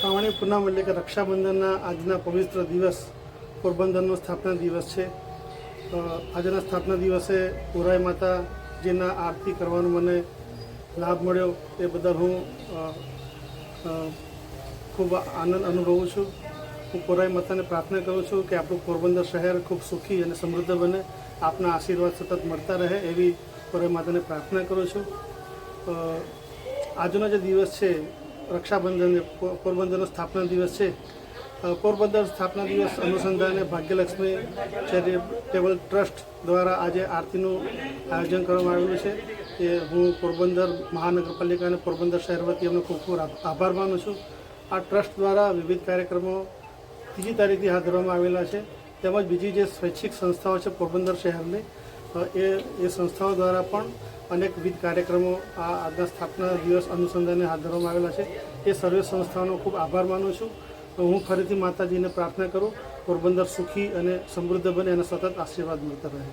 શ્રાવણી પૂનમ એટલે કે રક્ષાબંધનના આજના પવિત્ર દિવસ પોરબંદરનો સ્થાપના દિવસ છે. આજના સ્થાપના દિવસે ઉરાઈ માતાજીના આરતી કરવાનો મને લાભ મળ્યો એ બદલ હું ખૂબ આનંદ અનુભવું છું. હું કોરાઈ માતાને પ્રાર્થના કરું છું કે આપણું પોરબંદર શહેર ખૂબ સુખી અને સમૃદ્ધ બને, આપના આશીર્વાદ સતત મળતા રહે એવી કોરાઈ માતાને પ્રાર્થના કરું છું. આજનો જે દિવસ છે રક્ષાબંધન, પોરબંદરનો સ્થાપના દિવસ છે. પોરબંદર સ્થાપના દિવસ અનુસંધાને ભાગ્યલક્ષ્મી ચેરિટેબલ ટ્રસ્ટ દ્વારા આજે આરતીનું આયોજન કરવામાં આવેલું છે. એ હું પોરબંદર મહાનગરપાલિકા અને પોરબંદર શહેર વતી એમનો ખૂબ ખૂબ આભાર માનું છું. આ ટ્રસ્ટ દ્વારા વિવિધ કાર્યક્રમો 3જી તારીખથી હાથ ધરવામાં આવેલા છે. તેમજ બીજી જે સ્વૈચ્છિક સંસ્થાઓ છે પોરબંદર શહેરની, એ સંસ્થાઓ દ્વારા પણ અનેક વિવિધ કાર્યક્રમો આજના સ્થાપના દિવસ અનુસંધાને હાથ ધરવામાં આવેલા છે. એ સર્વે સંસ્થાઓનો ખૂબ આભાર માનું છું. હું ફરીથી માતાજીને પ્રાર્થના કરું પોરબંદર સુખી અને સમૃદ્ધ બને અને સતત આશીર્વાદ મળતા રહે.